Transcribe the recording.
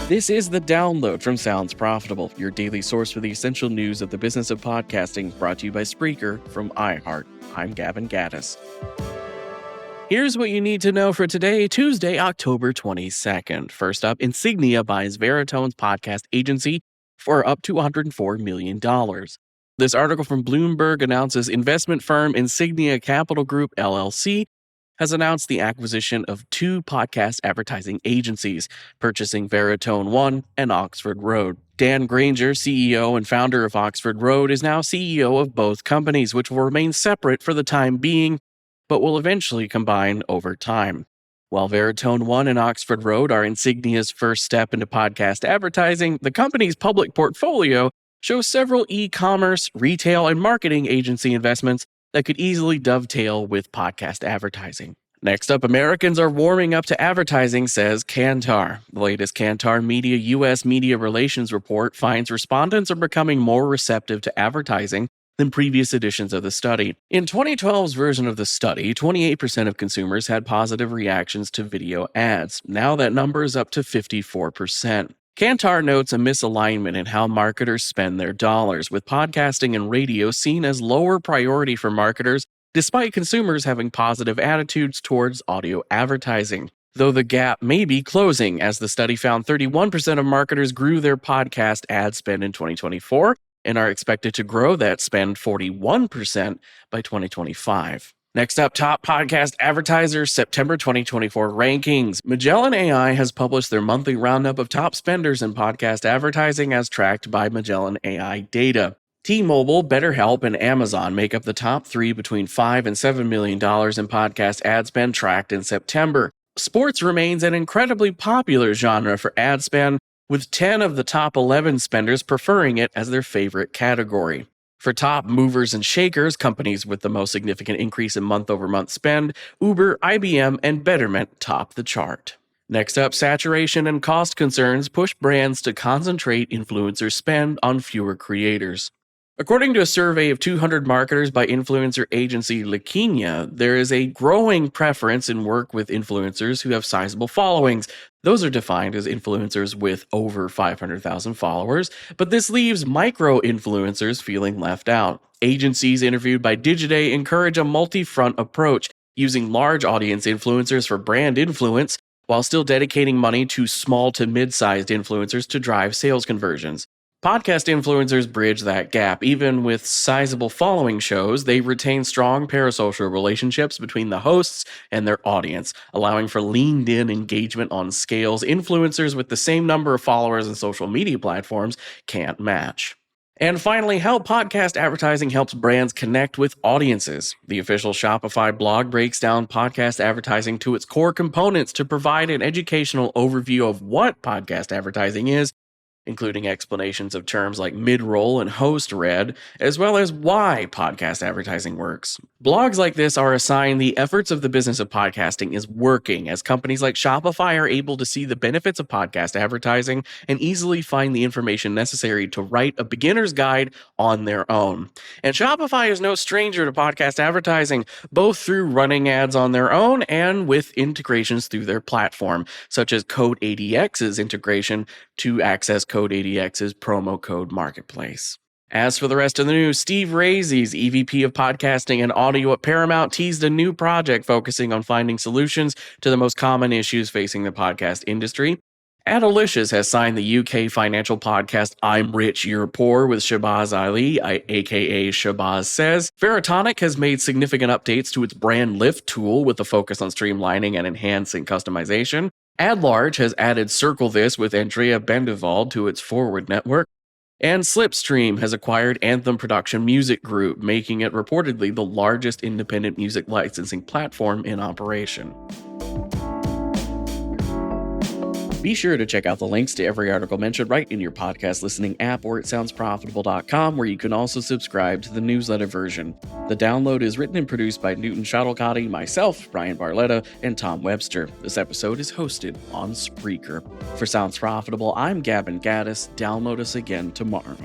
This is The Download from Sounds Profitable, your daily source for the essential news of the business of podcasting, brought to you by Spreaker from iHeart. I'm Gavin Gaddis. Here's what you need to know for today, Tuesday, October 22nd. First up, Insignia buys Veritone's podcast agency for up to $104 million. This article from Bloomberg announces investment firm Insignia Capital Group, LLC, has announced the acquisition of two podcast advertising agencies, purchasing Veritone One and Oxford Road. Dan Granger, CEO and founder of Oxford Road, is now CEO of both companies, which will remain separate for the time being, but will eventually combine over time. While Veritone One and Oxford Road are Insignia's first step into podcast advertising, the company's public portfolio shows several e-commerce, retail, and marketing agency investments that could easily dovetail with podcast advertising. Next up, Americans are warming up to advertising, says Kantar. The latest Kantar Media U.S. Media Relations report finds respondents are becoming more receptive to advertising than previous editions of the study. In 2012's version of the study, 28% of consumers had positive reactions to video ads. Now that number is up to 54%. Kantar notes a misalignment in how marketers spend their dollars, with podcasting and radio seen as lower priority for marketers, despite consumers having positive attitudes towards audio advertising. Though the gap may be closing, as the study found 31% of marketers grew their podcast ad spend in 2024 and are expected to grow that spend 41% by 2025. Next up, top podcast advertisers September 2024 rankings. Magellan AI has published their monthly roundup of top spenders in podcast advertising as tracked by Magellan AI data. T-Mobile, BetterHelp, and Amazon make up the top three between $5 and $7 million in podcast ad spend tracked in September. Sports remains an incredibly popular genre for ad spend, with 10 of the top 11 spenders preferring it as their favorite category. For top movers and shakers, companies with the most significant increase in month-over-month spend, Uber, IBM, and Betterment top the chart. Next up, saturation and cost concerns push brands to concentrate influencer spend on fewer creators. According to a survey of 200 marketers by influencer agency Insignia, there is a growing preference in work with influencers who have sizable followings. Those are defined as influencers with over 500,000 followers, but this leaves micro-influencers feeling left out. Agencies interviewed by Digiday encourage a multi-front approach, using large audience influencers for brand influence, while still dedicating money to small to mid-sized influencers to drive sales conversions. Podcast influencers bridge that gap. Even with sizable following shows, they retain strong parasocial relationships between the hosts and their audience, allowing for leaned-in engagement on scales influencers with the same number of followers and social media platforms can't match. And finally, how podcast advertising helps brands connect with audiences. The official Shopify blog breaks down podcast advertising to its core components to provide an educational overview of what podcast advertising is, including explanations of terms like mid-roll and host-read, as well as why podcast advertising works. Blogs like this are a sign the efforts of the business of podcasting is working, as companies like Shopify are able to see the benefits of podcast advertising and easily find the information necessary to write a beginner's guide on their own. And Shopify is no stranger to podcast advertising, both through running ads on their own and with integrations through their platform, such as CodeADX's integration to access CodeADX's promo code marketplace. As for the rest of the news, Steve Raizes, EVP of Podcasting and Audio at Paramount, teased a new project focusing on finding solutions to the most common issues facing the podcast industry. Adalicious has signed the UK financial podcast I'm Rich, You're Poor with Shabazz Ali, aka Shabazz Says. Veritone has made significant updates to its brand lift tool with a focus on streamlining and enhancing customization. AdLarge has added Circle This with Andrea Bendevald to its Forward network. And Slipstream has acquired Anthem Production Music Group, making it reportedly the largest independent music licensing platform in operation. Be sure to check out the links to every article mentioned right in your podcast listening app or at soundsprofitable.com, where you can also subscribe to the newsletter version. The Download is written and produced by Newton Shuttlecotti, myself, Brian Barletta, and Tom Webster. This episode is hosted on Spreaker. For Sounds Profitable, I'm Gavin Gaddis. Download us again tomorrow.